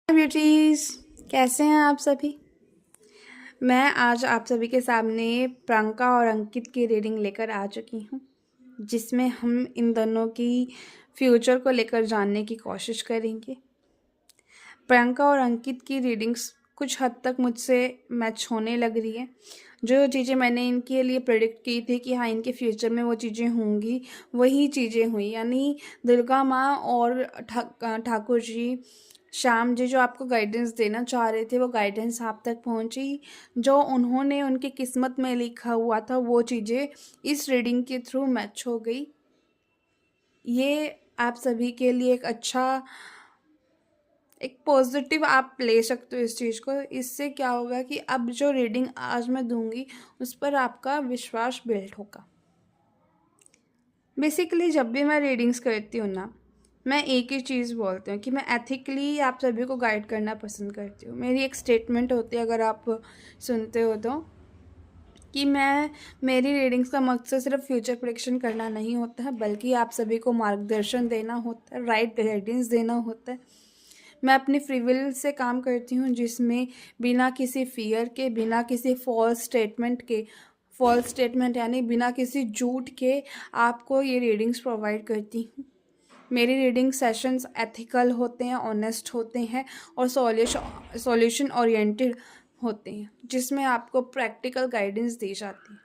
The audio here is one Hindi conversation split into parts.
ब्यूटीज़, कैसे हैं आप सभी। मैं आज आप सभी के सामने प्रियंका और अंकित की रीडिंग लेकर आ चुकी हूँ, जिसमें हम इन दोनों की फ्यूचर को लेकर जानने की कोशिश करेंगे। प्रियंका और अंकित की रीडिंग्स कुछ हद तक मुझसे मैच होने लग रही है। जो चीज़ें मैंने इनके लिए प्रेडिक्ट की थी कि हाँ इनके फ्यूचर में वो चीज़ें होंगी, वही चीज़ें हुई। यानी दुर्गा माँ और ठाकुर जी, श्याम जी जो आपको गाइडेंस देना चाह रहे थे, वो गाइडेंस आप तक पहुंची। जो उन्होंने उनकी किस्मत में लिखा हुआ था, वो चीज़ें इस रीडिंग के थ्रू मैच हो गई। ये आप सभी के लिए एक पॉजिटिव आप ले सकते हो इस चीज़ को। इससे क्या होगा कि अब जो रीडिंग आज मैं दूंगी उस पर आपका विश्वास बिल्ड होगा। बेसिकली जब भी मैं रीडिंग्स करती हूँ ना, मैं एक ही चीज़ बोलती हूँ कि मैं एथिकली आप सभी को गाइड करना पसंद करती हूँ। मेरी एक स्टेटमेंट होती है, अगर आप सुनते हो तो, कि मेरी रीडिंग्स का मकसद सिर्फ फ्यूचर प्रेडिक्शन करना नहीं होता है, बल्कि आप सभी को मार्गदर्शन देना होता है, राइट गाइडेंस देना होता है। मैं अपनी फ्री विल से काम करती हूँ, जिसमें बिना किसी फियर के, बिना किसी फॉल्स स्टेटमेंट यानी बिना किसी झूठ के आपको ये रीडिंग्स प्रोवाइड करती हूँ। मेरी रीडिंग सेशंस एथिकल होते हैं, ऑनेस्ट होते हैं और सॉल्यूशन ओरिएंटेड होते हैं, जिसमें आपको प्रैक्टिकल गाइडेंस दी जाती है।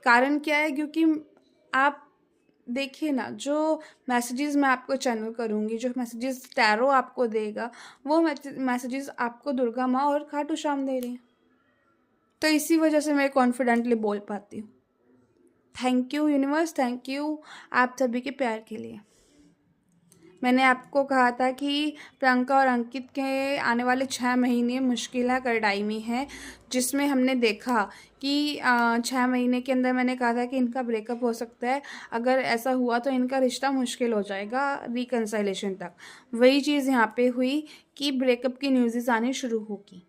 कारण क्या है? क्योंकि आप देखिए ना, जो मैसेजेस मैं आपको चैनल करूँगी, जो मैसेजेस टैरो आपको देगा, वो मैसेजेस आपको दुर्गा माँ और खाटू श्याम दे रही हैं। तो इसी वजह से मैं कॉन्फिडेंटली बोल पाती हूँ। Thank you universe, thank you आप सभी के प्यार के लिए। मैंने आपको कहा था कि प्रियंका और अंकित के आने वाले 6 महीने मुश्किल है, कड़ाई है, जिसमें हमने देखा कि 6 महीने के अंदर मैंने कहा था कि इनका ब्रेकअप हो सकता है। अगर ऐसा हुआ तो इनका रिश्ता मुश्किल हो जाएगा रिकन्सिलेशन तक। वही चीज़ यहाँ पे हुई कि ब्रेकअप की न्यूज़ आनी शुरू होगी।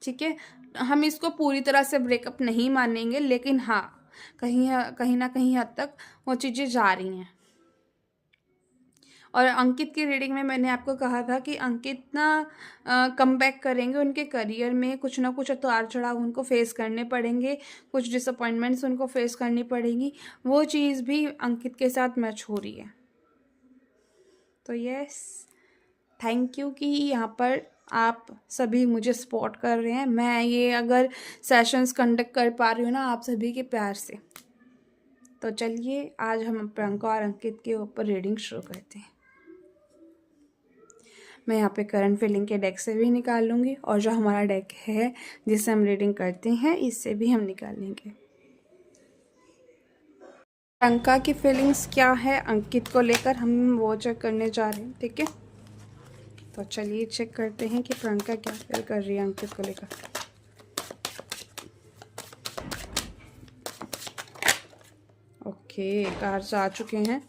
ठीक है, हम इसको पूरी तरह से ब्रेकअप नहीं मानेंगे, लेकिन हाँ कहीं ना कहीं हद तक वो चीज़ें जा रही हैं। और अंकित की रीडिंग में मैंने आपको कहा था कि अंकित ना कम बैक करेंगे। उनके करियर में कुछ ना कुछ उतार चढ़ाव उनको फेस करने पड़ेंगे, कुछ डिसअपॉइंटमेंट्स उनको फेस करनी पड़ेंगी। वो चीज़ भी अंकित के साथ मैच हो रही है। तो यस, थैंक यू कि यहाँ पर आप सभी मुझे सपोर्ट कर रहे हैं। मैं ये अगर सेशंस कंडक्ट कर पा रही हूँ ना आप सभी के प्यार से। तो चलिए आज हम प्रियंका और अंकित के ऊपर रीडिंग शुरू करते हैं। मैं यहाँ पे करंट फीलिंग के डेक से भी निकाल लूँगी, और जो हमारा डेक है जिससे हम रीडिंग करते हैं, इससे भी हम निकाल लेंगे। प्रियंका की फीलिंग्स क्या है अंकित को लेकर, हम वो चेक करने जा रहे हैं। ठीक है, तो चलिए चेक करते हैं कि प्रियंका क्या फील कर रही है अंकित को लेकर। ओके, कार्ड्स आ चुके हैं,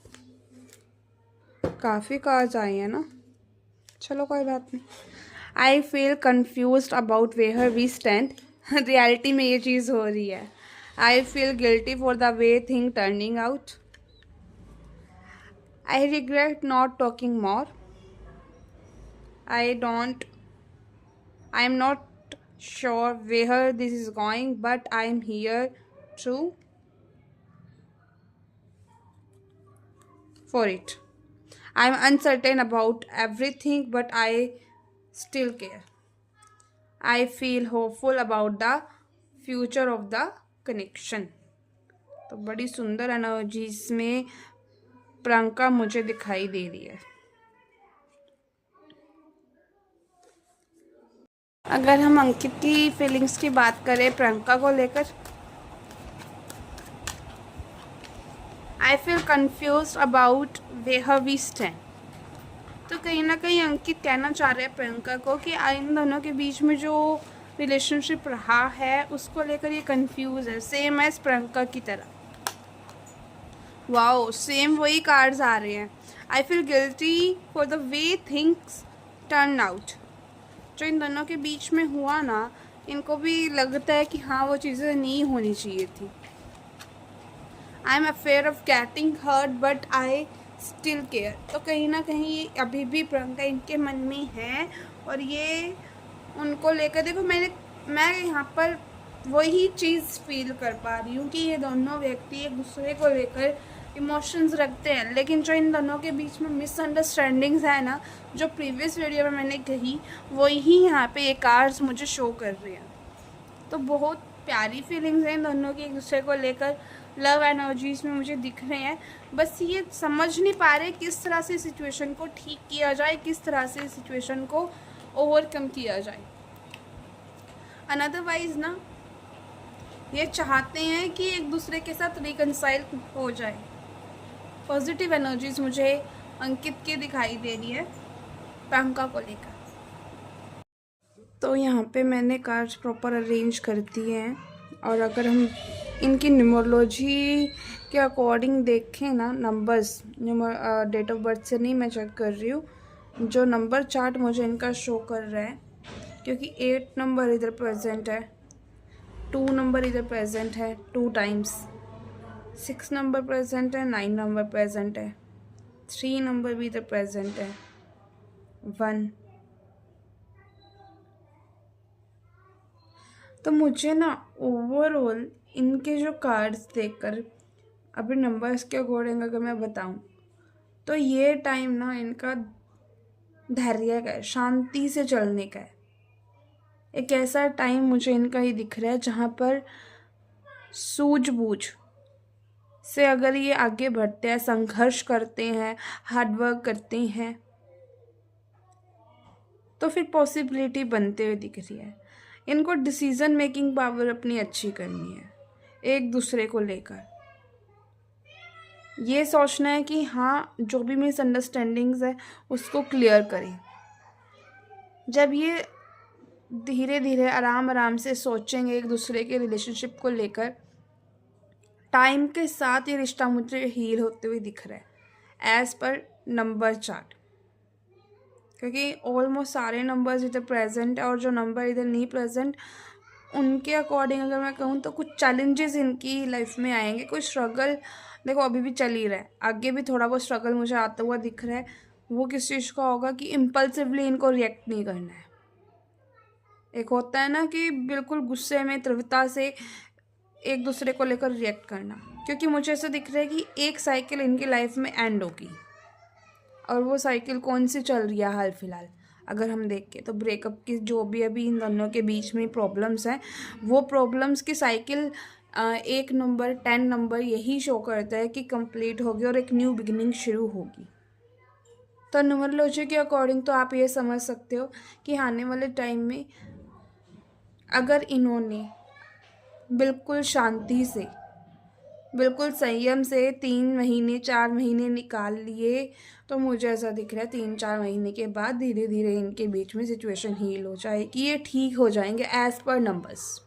काफ़ी कार्ड्स आए हैं ना। चलो कोई बात नहीं। I feel confuse about where we stand. Reality में ये चीज़ हो रही है। I feel guilty for the way thing turning out. I regret not talking more. I am not sure where this is going, but I am here to for it. I am uncertain about everything, but I still care. I feel hopeful about the future of the connection. तो बड़ी सुंदर एनर्जी इसमें प्रियंका मुझे दिखाई दे रही है। अगर हम अंकित की फीलिंग्स की बात करें प्रियंका को लेकर, I feel confused about where we stand. तो कहीं ना कहीं अंकित कहना चाह रहे हैं प्रियंका को कि इन दोनों के बीच में जो रिलेशनशिप रहा है उसको लेकर ये कंफ्यूज है, सेम एज प्रियंका की तरह। वाओ, सेम वही कार्ड्स आ रहे हैं। आई feel guilty for the way things turn out. जो इन दोनों के बीच में हुआ ना, इनको भी लगता है कि हाँ वो चीज़ें नहीं होनी चाहिए थी। I am afraid of getting hurt, but I still care. तो कहीं ना कहीं अभी भी प्रियंका इनके मन में है, और ये उनको लेकर देखो मैं यहाँ पर वही चीज़ फील कर पा रही हूँ कि ये दोनों व्यक्ति एक दूसरे को लेकर इमोशंस रखते हैं, लेकिन जो इन दोनों के बीच में मिसअंडरस्टैंडिंग्स है ना, जो प्रीवियस वीडियो में मैंने कही, वही यहाँ पे ये कार्ड्स मुझे शो कर रही हैं। तो बहुत प्यारी फीलिंग्स हैं इन दोनों की एक दूसरे को लेकर, लव एनर्जीज में मुझे दिख रहे हैं। बस ये समझ नहीं पा रहे किस तरह से सिचुएशन को ठीक किया जाए, किस तरह से सिचुएशन को ओवरकम किया जाए। अनदरवाइज ना ये चाहते हैं कि एक दूसरे के साथ रिकंसाइल हो जाए। पॉजिटिव एनर्जीज मुझे अंकित की दिखाई दे रही है प्रियंका को लेकर। तो यहाँ पे मैंने कार्ड्स प्रॉपर अरेंज कर दिए हैं, और अगर हम इनकी न्यूमरोलॉजी के अकॉर्डिंग देखें ना, नंबर्स डेट ऑफ बर्थ से नहीं मैं चेक कर रही हूँ, जो नंबर चार्ट मुझे इनका शो कर रहा है, क्योंकि 8 नंबर इधर प्रेजेंट है, 2 नंबर इधर प्रेजेंट है 2 टाइम्स, 6 नंबर प्रेजेंट है, 9 नंबर प्रेजेंट है, 3 नंबर भी इधर प्रेजेंट है, 1। तो मुझे ना ओवरऑल इनके जो कार्ड्स देखकर अभी नंबर्स के अकॉर्डिंग अगर मैं बताऊं, तो ये टाइम ना इनका धैर्य का है, शांति से चलने का है। एक ऐसा टाइम मुझे इनका ही दिख रहा है जहाँ पर सूझबूझ से अगर ये आगे बढ़ते हैं, संघर्ष करते हैं, हार्डवर्क करते हैं, तो फिर पॉसिबिलिटी बनते हुए दिख रही है। इनको डिसीजन मेकिंग पावर अपनी अच्छी करनी है, एक दूसरे को लेकर ये सोचना है कि हाँ, जो भी मिसअंडरस्टैंडिंग्स है उसको क्लियर करें। जब ये धीरे धीरे आराम आराम से सोचेंगे एक दूसरे के रिलेशनशिप को लेकर, टाइम के साथ ये रिश्ता मुझे हील होते हुए दिख रहा है एज पर नंबर चार्ट, क्योंकि ऑलमोस्ट सारे नंबर्स इधर प्रेजेंट है, और जो नंबर इधर नहीं प्रेजेंट उनके अकॉर्डिंग अगर मैं कहूँ तो कुछ चैलेंजेस इनकी लाइफ में आएंगे, कुछ स्ट्रगल देखो अभी भी चल ही रहा है, आगे भी थोड़ा बहुत स्ट्रगल मुझे आता हुआ दिख रहा है। वो किस चीज़ का होगा कि इम्पल्सिवली इनको रिएक्ट नहीं करना है। एक होता है ना कि बिल्कुल गुस्से में तीव्रता से एक दूसरे को लेकर रिएक्ट करना, क्योंकि मुझे ऐसा दिख रहा है कि एक साइकिल इनकी लाइफ में एंड होगी, और वो साइकिल कौन सी चल रही है हाल फिलहाल अगर हम देख के, तो ब्रेकअप की जो भी अभी इन दोनों के बीच में प्रॉब्लम्स हैं, वो प्रॉब्लम्स की साइकिल 1 नंबर 10 नंबर यही शो करता है कि कंप्लीट होगी और एक न्यू बिगिनिंग शुरू होगी। तो न्यूमरोलॉजी के अकॉर्डिंग तो आप ये समझ सकते हो कि आने वाले टाइम में अगर इन्होंने बिल्कुल शांति से, बिल्कुल संयम से 3 महीने 4 महीने निकाल लिए, तो मुझे ऐसा दिख रहा है 3-4 महीने के बाद धीरे धीरे इनके बीच में सिचुएशन हील हो जाएगी, ये ठीक हो जाएंगे एज पर नंबर्स।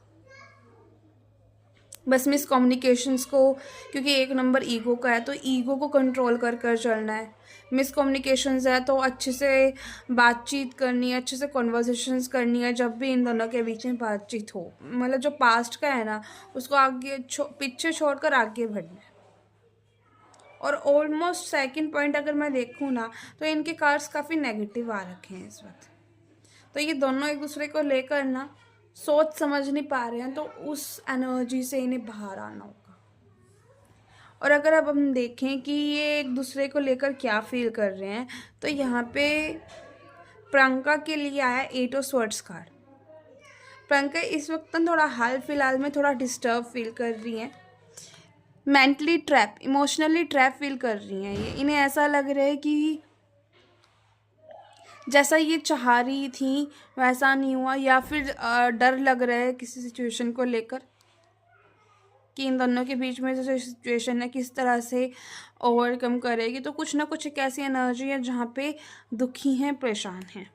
बस मिसकम्युनिकेशंस को, क्योंकि 1 नंबर ईगो का है, तो ईगो को कंट्रोल कर कर चलना है। मिसकम्युनिकेशंस है तो अच्छे से बातचीत करनी है, अच्छे से कॉन्वर्सेशंस करनी है जब भी इन दोनों के बीच में बातचीत हो। मतलब जो पास्ट का है ना उसको आगे पीछे छोड़कर आगे बढ़ना है। और ऑलमोस्ट सेकंड पॉइंट अगर मैं देखूँ ना, तो इनके कार्ड्स काफ़ी नेगेटिव आ रखे हैं इस वक्त। तो ये दोनों एक दूसरे को लेकर ना सोच समझ नहीं पा रहे हैं, तो उस एनर्जी से इन्हें बाहर आना होगा। और अगर अब हम देखें कि ये एक दूसरे को लेकर क्या फील कर रहे हैं, तो यहाँ पे प्रियंका के लिए आया 8 ऑफ स्वॉर्ड्स कार्ड। प्रियंका इस वक्त ना थोड़ा हाल फिलहाल में थोड़ा डिस्टर्ब फील कर रही हैं, mentally trap, emotionally trap feel कर रही हैं। ये इन्हें ऐसा लग रहा है कि जैसा ये चाह रही थी वैसा नहीं हुआ, या फिर डर लग रहा है किसी सिचुएशन को लेकर कि इन दोनों के बीच में जो सिचुएशन है किस तरह से ओवरकम करेगी। तो कुछ ना कुछ एक ऐसी एनर्जी है जहाँ पे दुखी हैं, परेशान हैं।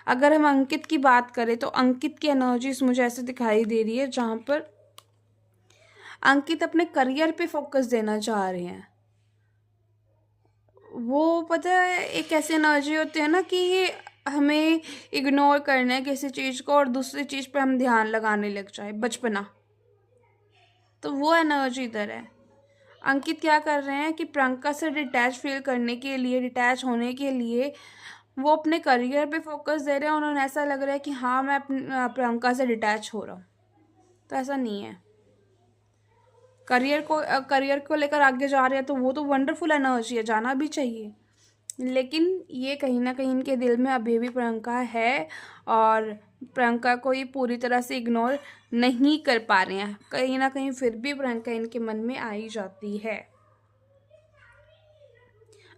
अगर हम अंकित की बात करें तो अंकित की एनर्जीज मुझे ऐसे दिखाई दे रही है जहाँ पर अंकित अपने करियर पे फोकस देना चाह रहे हैं। वो पता है एक ऐसी एनर्जी होती है ना कि ये हमें इग्नोर करना है किसी चीज़ को और दूसरी चीज़ पे हम ध्यान लगाने लग जाए, बचपना। तो वो एनर्जी इधर है। अंकित क्या कर रहे हैं कि प्रियंका से डिटैच फील करने के लिए, डिटैच होने के लिए वो अपने करियर पे फोकस दे रहे हैं। उन्होंने ऐसा लग रहा है कि हाँ मैं प्रियंका से डिटैच हो रहा हूँ, तो ऐसा नहीं है। करियर को लेकर आगे जा रहे हैं तो वो तो वंडरफुल एनर्जी है, जाना भी चाहिए। लेकिन ये कहीं ना कहीं इनके दिल में अभी भी प्रियंका है और प्रियंका को ये पूरी तरह से इग्नोर नहीं कर पा रहे हैं। कहीं ना कहीं फिर भी प्रियंका इनके मन में आ ही जाती है।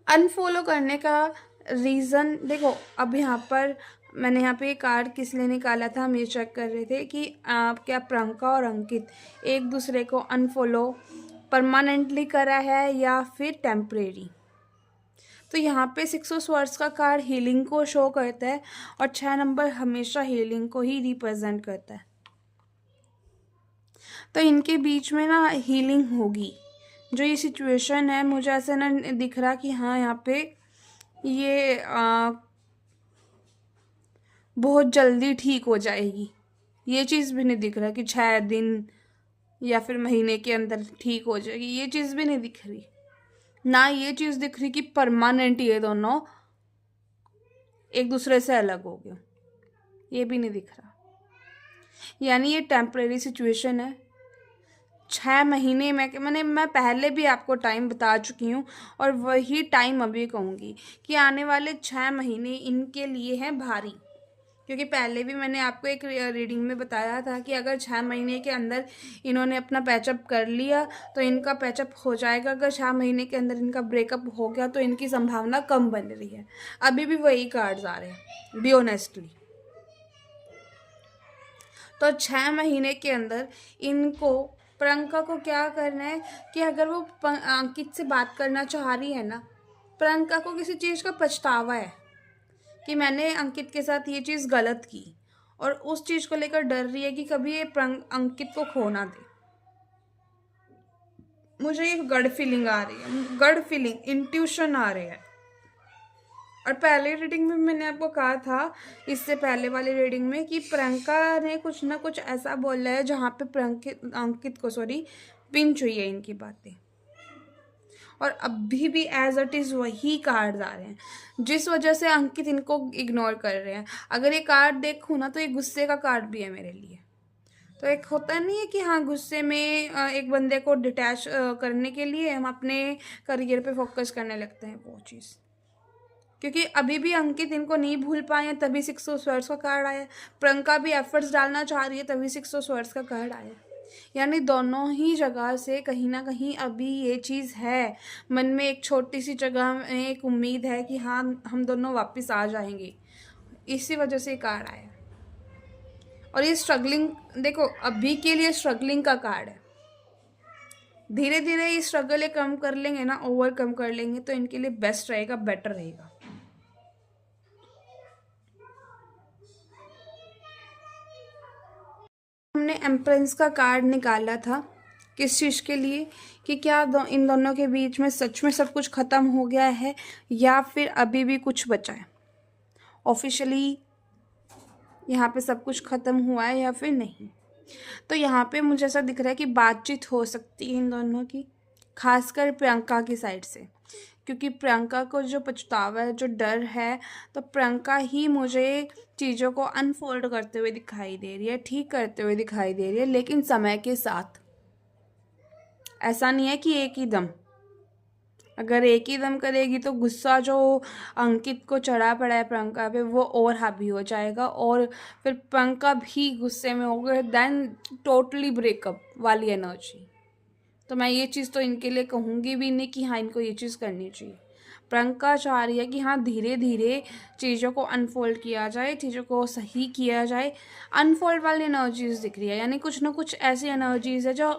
अनफॉलो करने का रीज़न देखो, अब यहाँ पर मैंने यहाँ पे कार्ड किस लिए निकाला था, हम ये चेक कर रहे थे कि क्या प्रियंका और अंकित एक दूसरे को अनफॉलो परमानेंटली करा है या फिर टेम्परेरी। तो यहाँ पे 6 ऑफ स्वॉर्ड्स का कार्ड हीलिंग को शो करता है और 6 नंबर हमेशा हीलिंग को ही रिप्रेजेंट करता है। तो इनके बीच में ना हीलिंग होगी। जो ये सिचुएशन है, मुझे ऐसा ना दिख रहा कि हाँ यहाँ पे ये बहुत जल्दी ठीक हो जाएगी। ये चीज़ भी नहीं दिख रहा कि 6 दिन या फिर महीने के अंदर ठीक हो जाएगी, ये चीज़ भी नहीं दिख रही। ना ये चीज़ दिख रही कि परमानेंट ये दोनों एक दूसरे से अलग हो गए, ये भी नहीं दिख रहा। यानी ये टेम्परेरी सिचुएशन है। 6 महीने में, मैं पहले भी आपको टाइम बता चुकी हूँ और वही टाइम अभी कहूँगी कि आने वाले 6 महीने इनके लिए हैं भारी। क्योंकि पहले भी मैंने आपको एक रीडिंग में बताया था कि अगर 6 महीने के अंदर इन्होंने अपना पैचअप कर लिया तो इनका पैचअप हो जाएगा। अगर 6 महीने के अंदर इनका ब्रेकअप हो गया तो इनकी संभावना कम बन रही है। अभी भी वही कार्ड्स आ रहे हैं, बी ऑनेस्टली। तो 6 महीने के अंदर इनको, प्रियंका को क्या करना है कि अगर वो अंकित से बात करना चाह रही है ना, प्रियंका को किसी चीज़ का पछतावा है कि मैंने अंकित के साथ ये चीज़ गलत की और उस चीज़ को लेकर डर रही है कि कभी ये अंकित को खो ना दे। मुझे ये गड फीलिंग आ रही है, गड फीलिंग, इंट्यूशन आ रही है। और पहले रीडिंग में मैंने आपको कहा था, इससे पहले वाली रीडिंग में, कि प्रियंका ने कुछ ना कुछ ऐसा बोला है जहाँ पे अंकित को पिंच हुई है इनकी बातें। और अभी भी एज इट इज़ वही कार्ड आ रहे हैं जिस वजह से अंकित इनको इग्नोर कर रहे हैं। अगर ये कार्ड देखूँ ना तो ये गुस्से का कार्ड भी है मेरे लिए। तो एक होता नहीं है कि हाँ गुस्से में एक बंदे को डिटैच करने के लिए हम अपने करियर पे फोकस करने लगते हैं, वो चीज़। क्योंकि अभी भी अंकित इनको नहीं भूल पाए हैं, तभी 6 ऑफ स्वॉर्ड्स का कार्ड आया। प्रियंका भी एफर्ट्स डालना चाह रही है, तभी 6 ऑफ स्वॉर्ड्स का कार्ड आया। यानी दोनों ही जगह से कहीं ना कहीं अभी ये चीज़ है, मन में एक छोटी सी जगह में एक उम्मीद है कि हाँ हम दोनों वापस आ जाएंगे। इसी वजह से कार्ड आया। और ये स्ट्रगलिंग, देखो अभी के लिए स्ट्रगलिंग का कार्ड है। धीरे धीरे ये स्ट्रगल ये कम कर लेंगे ना, ओवरकम कर लेंगे तो इनके लिए बेस्ट रहेगा, बेटर रहेगा। हमने एम्प्रेंस का कार्ड निकाला था किस चीज़ के लिए, कि क्या इन दोनों के बीच में सच में सब कुछ ख़त्म हो गया है या फिर अभी भी कुछ बचा है। ऑफिशियली यहाँ पे सब कुछ ख़त्म हुआ है या फिर नहीं। तो यहाँ पे मुझे ऐसा दिख रहा है कि बातचीत हो सकती है इन दोनों की, खासकर प्रियंका की साइड से। क्योंकि प्रियंका को जो पछतावा है, जो डर है, तो प्रियंका ही मुझे चीज़ों को अनफोल्ड करते हुए दिखाई दे रही है, ठीक करते हुए दिखाई दे रही है, लेकिन समय के साथ। ऐसा नहीं है कि एक ही दम। अगर एक ही दम करेगी तो गुस्सा जो अंकित को चढ़ा पड़ा है प्रियंका पे, वो और हावी हो जाएगा और फिर प्रियंका भी गुस्से में हो गए, देन टोटली ब्रेकअप वाली एनर्जी। तो मैं ये चीज़ तो इनके लिए कहूँगी भी नहीं कि हाँ इनको ये चीज़ करनी चाहिए। प्रियंका चाह रही है कि हाँ धीरे धीरे चीज़ों को अनफोल्ड किया जाए, चीज़ों को सही किया जाए। अनफोल्ड वाली एनर्जीज दिख रही है, यानी कुछ ना कुछ ऐसी एनर्जीज है जो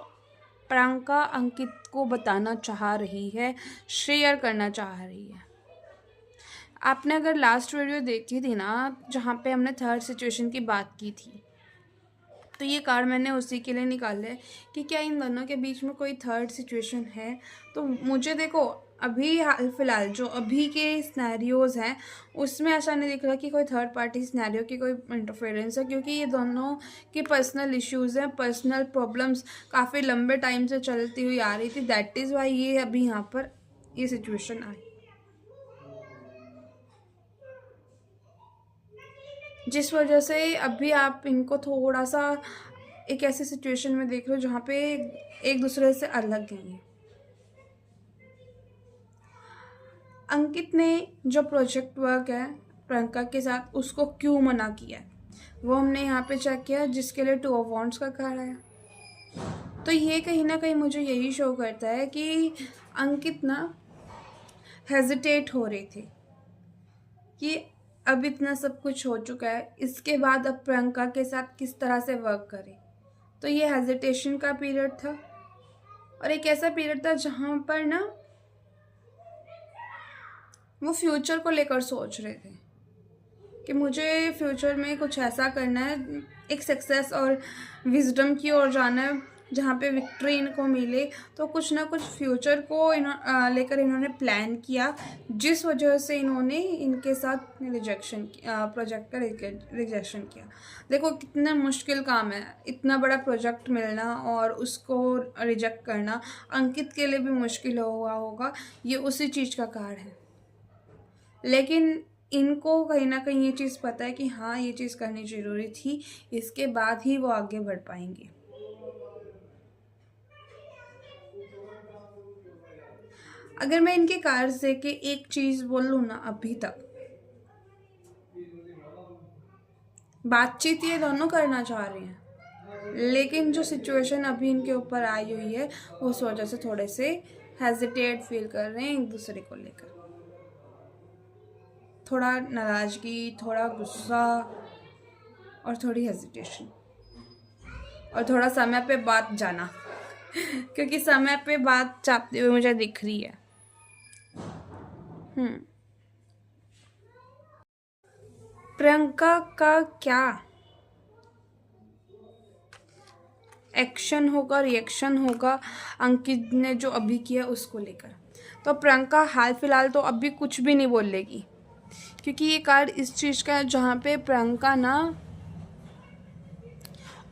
प्रियंका अंकित को बताना चाह रही है, शेयर करना चाह रही है। आपने अगर लास्ट वीडियो देखी थी ना, जहाँ पे हमने थर्ड सिचुएशन की बात की थी, तो ये कार्ड मैंने उसी के लिए निकाला है कि क्या इन दोनों के बीच में कोई थर्ड सिचुएशन है। तो मुझे देखो अभी हाल फिलहाल जो अभी के सिनेरियोज हैं उसमें ऐसा नहीं दिख रहा कि कोई थर्ड पार्टी सिनेरियो की कोई इंटरफेरेंस है, क्योंकि ये दोनों के पर्सनल इश्यूज हैं, पर्सनल प्रॉब्लम्स काफ़ी लंबे टाइम से चलती हुई आ रही थी। दैट इज़ वाई ये अभी यहाँ पर ये सिचुएशन आई, जिस वजह से अभी आप इनको थोड़ा सा एक ऐसी सिचुएशन में देख रहे हो जहाँ पे एक दूसरे से अलग हैं ये। अंकित ने जो प्रोजेक्ट वर्क है प्रियंका के साथ उसको क्यों मना किया है वो हमने यहाँ पे चेक किया, जिसके लिए 2 ऑफ वांड्स का कार्ड आया। तो ये कहीं ना कहीं मुझे यही शो करता है कि अंकित ना हेजिटेट हो रहे थे कि अब इतना सब कुछ हो चुका है, इसके बाद अब प्रियंका के साथ किस तरह से वर्क करें। तो ये हेजिटेशन का पीरियड था, और एक ऐसा पीरियड था जहाँ पर ना वो फ्यूचर को लेकर सोच रहे थे कि मुझे फ्यूचर में कुछ ऐसा करना है, एक सक्सेस और विजडम की ओर जाना है जहाँ पे विक्ट्री इनको मिले। तो कुछ ना कुछ फ्यूचर को लेकर इन्होंने प्लान किया, जिस वजह से इन्होंने इनके साथ रिजेक्शन प्रोजेक्ट का रिजेक्शन किया। देखो कितना मुश्किल काम है, इतना बड़ा प्रोजेक्ट मिलना और उसको रिजेक्ट करना अंकित के लिए भी मुश्किल हुआ होगा। ये उसी चीज़ का कार्ड है, लेकिन इनको कहीं ना कहीं ये चीज़ पता है कि हाँ ये चीज़ करनी ज़रूरी थी, इसके बाद ही वो आगे बढ़ पाएंगे। अगर मैं इनके कार्ड से के एक चीज़ बोलूँ ना, अभी तक बातचीत ये दोनों करना चाह रहे हैं, लेकिन जो सिचुएशन अभी इनके ऊपर आई हुई है उस वजह से थोड़े से हेजिटेट फील कर रहे हैं एक दूसरे को लेकर। थोड़ा नाराज़गी, थोड़ा गुस्सा और थोड़ी हेजिटेशन, और थोड़ा समय पे बात जाना क्योंकि समय पे बात चाहते हुए मुझे दिख रही है। प्रियंका का क्या एक्शन होगा, रिएक्शन होगा अंकित ने जो अभी किया उसको लेकर। तो प्रियंका हाल फिलहाल तो अभी कुछ भी नहीं बोलेगी, क्योंकि ये कार्ड इस चीज़ का है जहाँ पे प्रियंका ना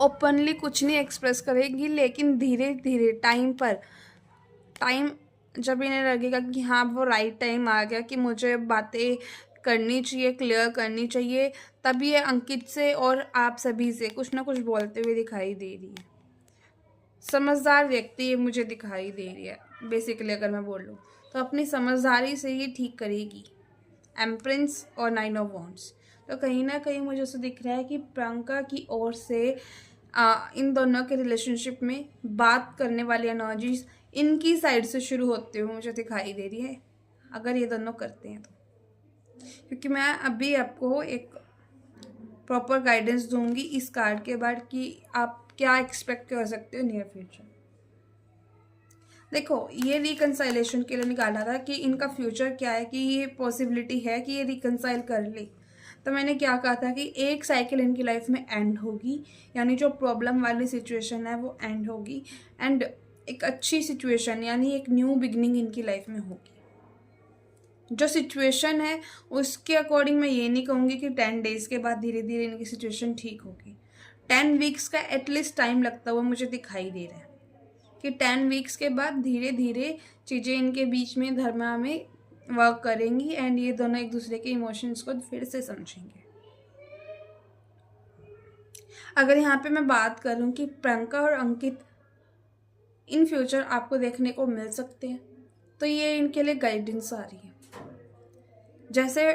ओपनली कुछ नहीं एक्सप्रेस करेगी, लेकिन धीरे धीरे टाइम जब इन्हें लगेगा कि हाँ वो राइट टाइम आ गया कि मुझे बातें करनी चाहिए, क्लियर करनी चाहिए, तभी ये अंकित से और आप सभी से कुछ ना कुछ बोलते हुए दिखाई दे रही है। समझदार व्यक्ति ये मुझे दिखाई दे रही है बेसिकली, अगर मैं बोलूँ तो अपनी समझदारी से ये ठीक करेगी। एम्प्रेंस और 9 ऑफ वांड्स, तो कहीं ना कहीं मुझे ऐसा दिख रहा है कि प्रियंका की ओर से इन दोनों के रिलेशनशिप में बात करने वाली एनर्जीज इनकी साइड से शुरू होते हुए मुझे दिखाई दे रही है, अगर ये दोनों करते हैं तो। क्योंकि मैं अभी आपको एक प्रॉपर गाइडेंस दूंगी इस कार्ड के बाद कि आप क्या एक्सपेक्ट कर सकते हो नियर फ्यूचर। देखो ये रिकंसाइलेशन के लिए निकाला था कि इनका फ्यूचर क्या है, कि ये पॉसिबिलिटी है कि ये रिकंसाइल कर ले। तो मैंने क्या कहा था कि एक साइकिल इनकी लाइफ में एंड होगी, यानी जो प्रॉब्लम वाली सिचुएशन है वो एंड होगी, एंड एक अच्छी सिचुएशन यानी एक न्यू बिगनिंग इनकी लाइफ में होगी। जो सिचुएशन है उसके अकॉर्डिंग मैं ये नहीं कहूँगी कि 10 डेज़ के बाद धीरे धीरे इनकी सिचुएशन ठीक होगी। 10 वीक्स का एटलीस्ट टाइम लगता हुआ मुझे दिखाई दे रहा है कि 10 वीक्स के बाद धीरे धीरे चीज़ें इनके बीच में धर्मा में वर्क करेंगी, एंड ये दोनों एक दूसरे के इमोशंस को फिर से समझेंगे। अगर यहाँ पे मैं बात करूँ कि प्रियंका और अंकित इन फ्यूचर आपको देखने को मिल सकते हैं, तो ये इनके लिए गाइडेंस आ रही है। जैसे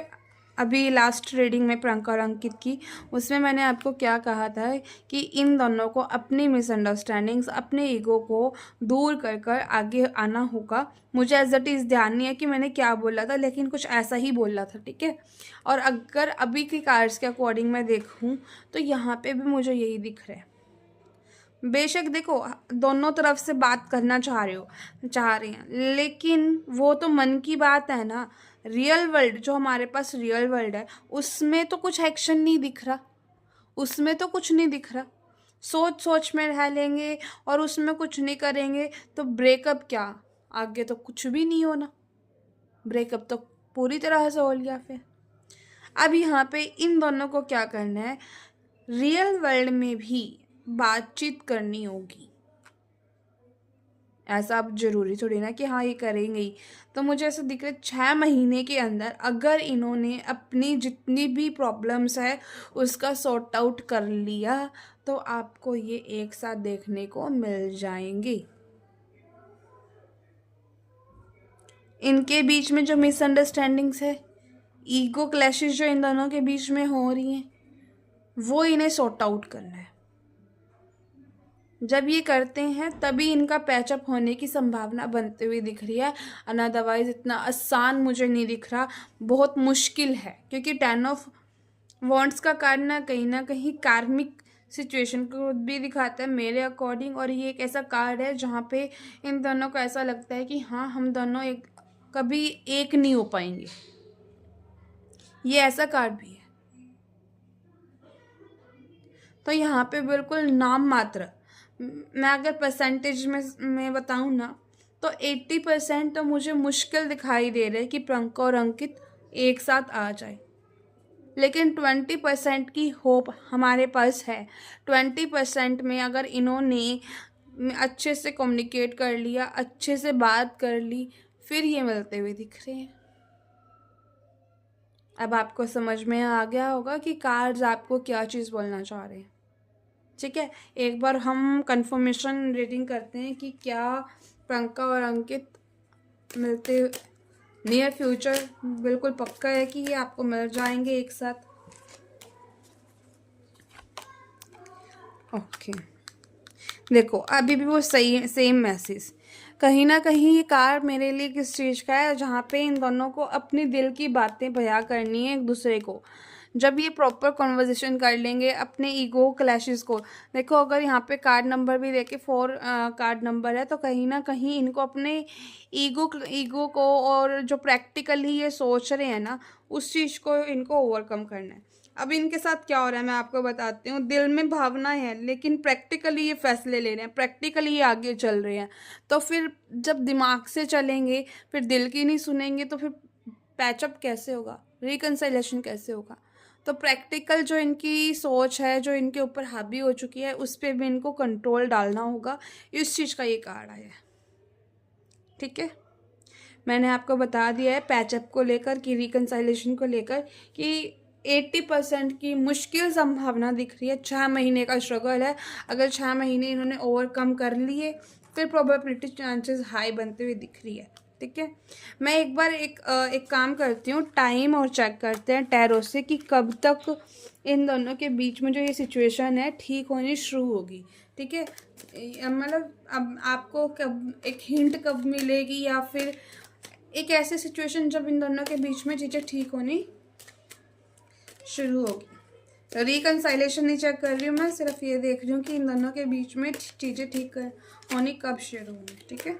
अभी लास्ट रीडिंग में प्रियंका और अंकित की, उसमें मैंने आपको क्या कहा था कि इन दोनों को अपनी मिसअंडरस्टैंडिंग्स, अपने ईगो को दूर कर कर आगे आना होगा। मुझे एज इट इज़ ध्यान नहीं है कि मैंने क्या बोला था, लेकिन कुछ ऐसा ही बोला था, ठीक है। और अगर अभी की कार्ड्स के अकॉर्डिंग मैं देखूँ तो यहाँ पे भी मुझे यही दिख रहा है। बेशक देखो दोनों तरफ से बात करना चाह रहे हैं, लेकिन वो तो मन की बात है ना। रियल वर्ल्ड जो हमारे पास रियल वर्ल्ड है उसमें तो कुछ एक्शन नहीं दिख रहा, उसमें तो कुछ नहीं दिख रहा। सोच सोच में रह लेंगे और उसमें कुछ नहीं करेंगे तो ब्रेकअप क्या, आगे तो कुछ भी नहीं होना। ब्रेकअप तो पूरी तरह से हो लिया। फिर अब यहाँ पे इन दोनों को क्या करना है, रियल वर्ल्ड में भी बातचीत करनी होगी। ऐसा अब जरूरी थोड़ी ना कि हाँ ये करेंगे ही। तो मुझे ऐसा दिख रहा है 6 महीने के अंदर अगर इन्होंने अपनी जितनी भी प्रॉब्लम्स है उसका सॉर्ट आउट कर लिया तो आपको ये एक साथ देखने को मिल जाएंगे। इनके बीच में जो मिसअंडरस्टैंडिंग्स है, ईगो क्लैशेस जो इन दोनों के बीच में हो रही हैं, वो इन्हें सॉर्ट आउट करना है। जब ये करते हैं तभी इनका पैचअप होने की संभावना बनते हुए दिख रही है, अदरवाइज इतना आसान मुझे नहीं दिख रहा, बहुत मुश्किल है। क्योंकि 10 ऑफ वॉन्ट्स का कार्ड ना कहीं कार्मिक सिचुएशन को भी दिखाता है मेरे अकॉर्डिंग। और ये एक ऐसा कार्ड है जहाँ पे इन दोनों को ऐसा लगता है कि हाँ हम दोनों कभी एक नहीं हो पाएंगे। ये ऐसा कार्ड भी है। तो यहाँ पे बिल्कुल नाम मात्र, मैं अगर परसेंटेज में बताऊँ ना तो 80% तो मुझे मुश्किल दिखाई दे रहा है कि प्रियंका और अंकित एक साथ आ जाए। लेकिन 20% की होप हमारे पास है। 20% में अगर इन्होंने अच्छे से कम्युनिकेट कर लिया, अच्छे से बात कर ली, फिर ये मिलते हुए दिख रहे हैं। अब आपको समझ में आ गया होगा कि कार्ड्स आपको क्या चीज़ बोलना चाह रहे हैं। ठीक है, एक बार हम कंफर्मेशन रीडिंग करते हैं कि क्या प्रियंका और अंकित मिलते नियर फ्यूचर, बिल्कुल पक्का है कि ये आपको मिल जाएंगे एक साथ। ओके, देखो अभी भी वो सही सेम मैसेज, कहीं ना कहीं ये कार्ड मेरे लिए किस चीज़ का है, जहाँ पे इन दोनों को अपनी दिल की बातें बयां करनी है एक दूसरे को। जब ये प्रॉपर कॉन्वर्जेशन कर लेंगे अपने ईगो क्लैशेस को, देखो अगर यहाँ पे कार्ड नंबर भी देखे 4 कार्ड नंबर है, तो कहीं ना कहीं इनको अपने ईगो को और जो प्रैक्टिकली ये सोच रहे हैं ना उस चीज़ को इनको ओवरकम करना है। अब इनके साथ क्या हो रहा है मैं आपको बताती हूँ। दिल में भावना है लेकिन प्रैक्टिकली ये फैसले ले रहे हैं, प्रैक्टिकली ये आगे चल रहे हैं। तो फिर जब दिमाग से चलेंगे, फिर दिल की नहीं सुनेंगे, तो फिर पैचअप कैसे होगा, रिकन्सिलेशन कैसे होगा। तो प्रैक्टिकल जो इनकी सोच है, जो इनके ऊपर हावी हो चुकी है, उस पर भी इनको कंट्रोल डालना होगा। इस चीज़ का ये कार्ड आया है। ठीक है, मैंने आपको बता दिया है पैचअप को लेकर कि रिकन्सिलेशन को लेकर कि 80% की मुश्किल संभावना दिख रही है। 6 महीने का स्ट्रगल है, अगर 6 महीने इन्होंने ओवरकम कर लिए फिर प्रोबेबिलिटी चांसेस हाई बनते हुए दिख रही है। ठीक है, मैं एक बार एक काम करती हूँ, टाइम और चेक करते हैं टैरो से कि कब तक इन दोनों के बीच में जो ये सिचुएशन है ठीक होनी शुरू होगी। ठीक है, मतलब अब आपको कब एक हिंट कब मिलेगी, या फिर एक ऐसी सिचुएशन जब इन दोनों के बीच में चीज़ें ठीक होनी शुरू होगी। तो रिकन्साइलेशन नहीं चेक कर रही हूँ मैं, सिर्फ ये देख रही हूँ कि इन दोनों के बीच में चीज़ें ठीक होनी कब शुरू होंगी। ठीक है,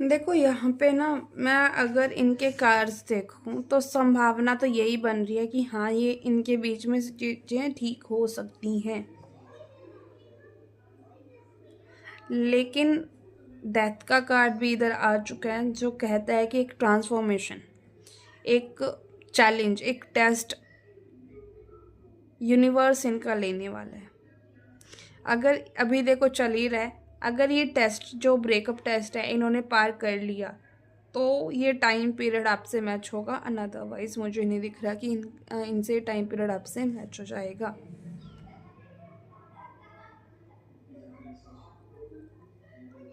देखो यहाँ पे ना मैं अगर इनके कार्ड्स देखूँ तो संभावना तो यही बन रही है कि हाँ ये इनके बीच में चीज़ें ठीक हो सकती हैं। लेकिन डेथ का कार्ड भी इधर आ चुका है जो कहता है कि एक ट्रांसफॉर्मेशन, एक चैलेंज, एक टेस्ट यूनिवर्स इनका लेने वाला है। अगर अभी देखो चल ही रहा है, अगर ये टेस्ट जो ब्रेकअप टेस्ट है इन्होंने पार कर लिया तो ये टाइम पीरियड आपसे मैच होगा, अदरवाइज मुझे नहीं दिख रहा कि इनसे टाइम पीरियड आपसे मैच हो जाएगा।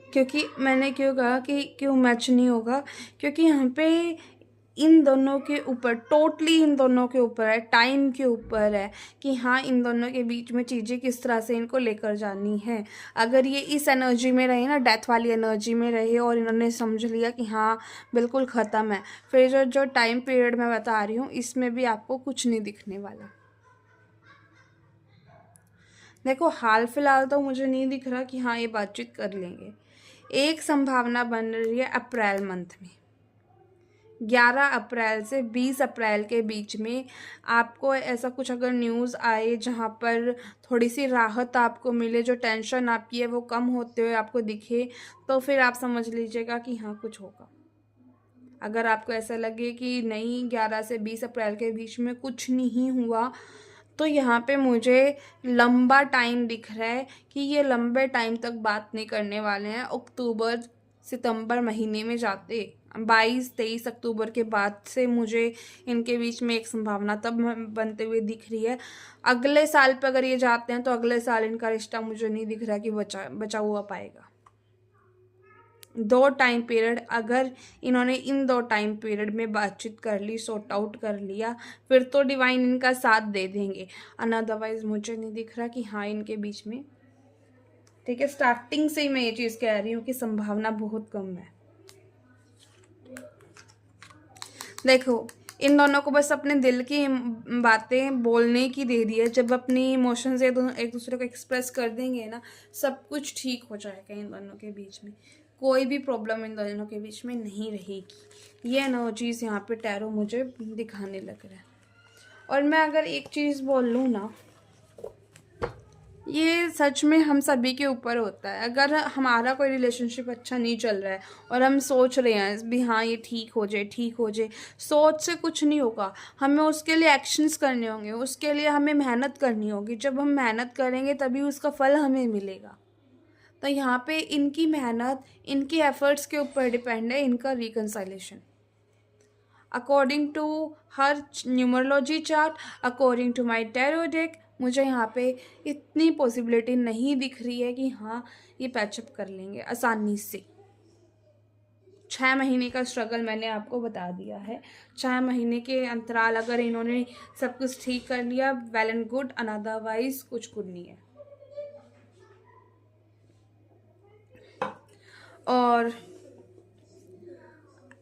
क्योंकि मैंने क्यों कहा कि क्यों मैच नहीं होगा, क्योंकि यहाँ पे इन दोनों के ऊपर, टोटली इन दोनों के ऊपर है, टाइम के ऊपर है कि हाँ इन दोनों के बीच में चीज़ें किस तरह से इनको लेकर जानी है। अगर ये इस एनर्जी में रहे ना, डेथ वाली एनर्जी में रहे, और इन्होंने समझ लिया कि हाँ बिल्कुल ख़त्म है, फिर जो जो टाइम पीरियड मैं बता रही हूँ इसमें भी आपको कुछ नहीं दिखने वाला। देखो हाल फिलहाल तो मुझे नहीं दिख रहा कि हाँ ये बातचीत कर लेंगे। एक संभावना बन रही है अप्रैल मंथ में, 11 अप्रैल से 20 अप्रैल के बीच में आपको ऐसा कुछ अगर न्यूज़ आए जहाँ पर थोड़ी सी राहत आपको मिले, जो टेंशन आपकी है वो कम होते हुए आपको दिखे, तो फिर आप समझ लीजिएगा कि हाँ कुछ होगा। अगर आपको ऐसा लगे कि नहीं 11 से 20 अप्रैल के बीच में कुछ नहीं हुआ, तो यहाँ पे मुझे लंबा टाइम दिख रहा है कि ये लंबे टाइम तक बात नहीं करने वाले हैं। अक्टूबर सितंबर महीने में जाते 22-23 अक्टूबर के बाद से मुझे इनके बीच में एक संभावना तब बनते हुए दिख रही है। अगले साल पे अगर ये जाते हैं तो अगले साल इनका रिश्ता मुझे नहीं दिख रहा कि बचा हुआ पाएगा। 2 टाइम पीरियड, अगर इन्होंने इन 2 टाइम पीरियड में बातचीत कर ली, सॉर्ट आउट कर लिया, फिर तो डिवाइन इनका साथ दे देंगे। अदरवाइज मुझे नहीं दिख रहा कि हाँ इनके बीच में, ठीक है, स्टार्टिंग से ही मैं ये चीज़ कह रही हूँ कि संभावना बहुत कम है। देखो इन दोनों को बस अपने दिल की बातें बोलने की दे दी है। जब अपनी इमोशंस एक दूसरे को एक्सप्रेस कर देंगे ना, सब कुछ ठीक हो जाएगा इन दोनों के बीच में। कोई भी प्रॉब्लम इन दोनों के बीच में नहीं रहेगी। ये एनर्जीज यहाँ पे टैरो मुझे दिखाने लग रहा है। और मैं अगर एक चीज़ बोल लूँ ना, ये सच में हम सभी के ऊपर होता है। अगर हमारा कोई रिलेशनशिप अच्छा नहीं चल रहा है और हम सोच रहे हैं भी हाँ ये ठीक हो जाए, ठीक हो जाए, सोच से कुछ नहीं होगा। हमें उसके लिए एक्शंस करने होंगे, उसके लिए हमें मेहनत करनी होगी। जब हम मेहनत करेंगे तभी उसका फल हमें मिलेगा। तो यहाँ पे इनकी मेहनत, इनकी एफर्ट्स के ऊपर डिपेंड है इनका reconciliation. According to her numerology chart, according to my tarot deck, मुझे यहाँ पे इतनी पॉसिबिलिटी नहीं दिख रही है कि हाँ ये पैचअप कर लेंगे आसानी से। 6 महीने का स्ट्रगल मैंने आपको बता दिया है। 6 महीने के अंतराल अगर इन्होंने सब कुछ ठीक कर लिया, वेल एंड गुड, अनदरवाइज कुछ गुड नहीं है। और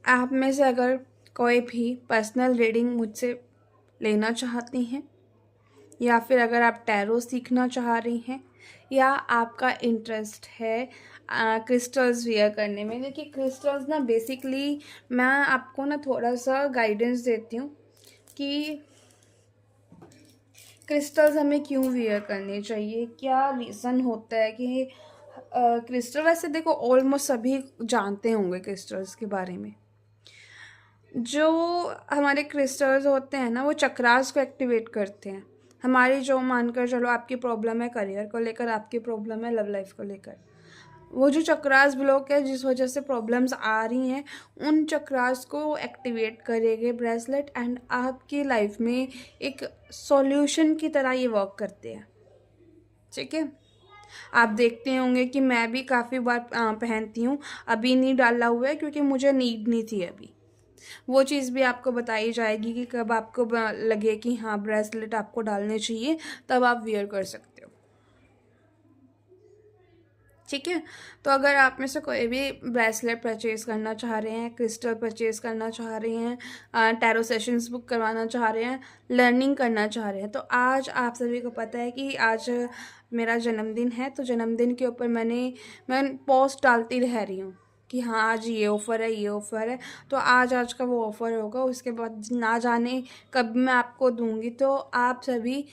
आप में से अगर कोई भी पर्सनल रीडिंग मुझसे लेना चाहती हैं, या फिर अगर आप टैरो सीखना चाह रही हैं, या आपका इंटरेस्ट है क्रिस्टल्स वियर करने में। देखिए क्रिस्टल्स ना बेसिकली मैं आपको ना थोड़ा सा गाइडेंस देती हूँ कि क्रिस्टल्स हमें क्यों वियर करने चाहिए, क्या रीज़न होता है कि क्रिस्टल, वैसे देखो ऑलमोस्ट सभी जानते होंगे क्रिस्टल्स के बारे में। जो हमारे क्रिस्टल्स होते हैं ना वो चक्रास को एक्टिवेट करते हैं। हमारी जो मानकर चलो आपकी प्रॉब्लम है करियर को लेकर, आपकी प्रॉब्लम है लव लाइफ को लेकर, वो जो चक्रास ब्लॉक है जिस वजह से प्रॉब्लम्स आ रही हैं, उन चक्रास को एक्टिवेट करेंगे ब्रेसलेट, एंड आपकी लाइफ में एक सॉल्यूशन की तरह ये वर्क करते हैं। ठीक है, आप देखते होंगे कि मैं भी काफ़ी बार पहनती हूँ। अभी नहीं डाला हुआ है क्योंकि मुझे नीड नहीं थी अभी। वो चीज़ भी आपको बताई जाएगी कि कब आपको लगे कि हाँ ब्रेसलेट आपको डालने चाहिए, तब आप वियर कर सकते हो। ठीक है, तो अगर आप में से कोई भी ब्रेसलेट परचेज़ करना चाह रहे हैं, क्रिस्टल परचेज़ करना चाह रहे हैं, टैरो सेशंस बुक करवाना चाह रहे हैं, लर्निंग करना चाह रहे हैं, तो आज आप सभी को पता है कि आज मेरा जन्मदिन है। तो जन्मदिन के ऊपर मैं पोस्ट डालती रह रही हूँ कि हाँ आज ये ऑफ़र है, ये ऑफ़र है। तो आज का वो ऑफ़र होगा, उसके बाद ना जाने कब मैं आपको दूँगी। तो आप सभी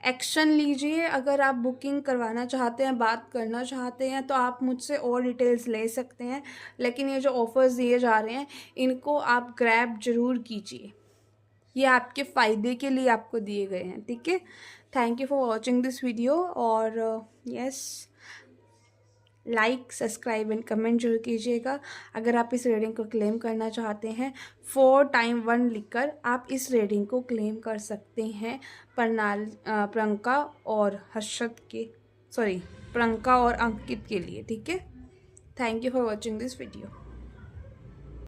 एक्शन लीजिए। अगर आप बुकिंग करवाना चाहते हैं, बात करना चाहते हैं, तो आप मुझसे और डिटेल्स ले सकते हैं। लेकिन ये जो ऑफ़र्स दिए जा रहे हैं इनको आप ग्रैब ज़रूर कीजिए, ये आपके फ़ायदे के लिए आपको दिए गए हैं। ठीक है, thank you for watching this video. और yes, like, subscribe and comment जरूर कीजिएगा। अगर आप इस रीडिंग को क्लेम करना चाहते हैं, 4 टाइम 1 लिखकर आप इस रीडिंग को क्लेम कर सकते हैं प्रियंका और प्रियंका और अंकित के लिए। ठीक है, thank you for watching this video.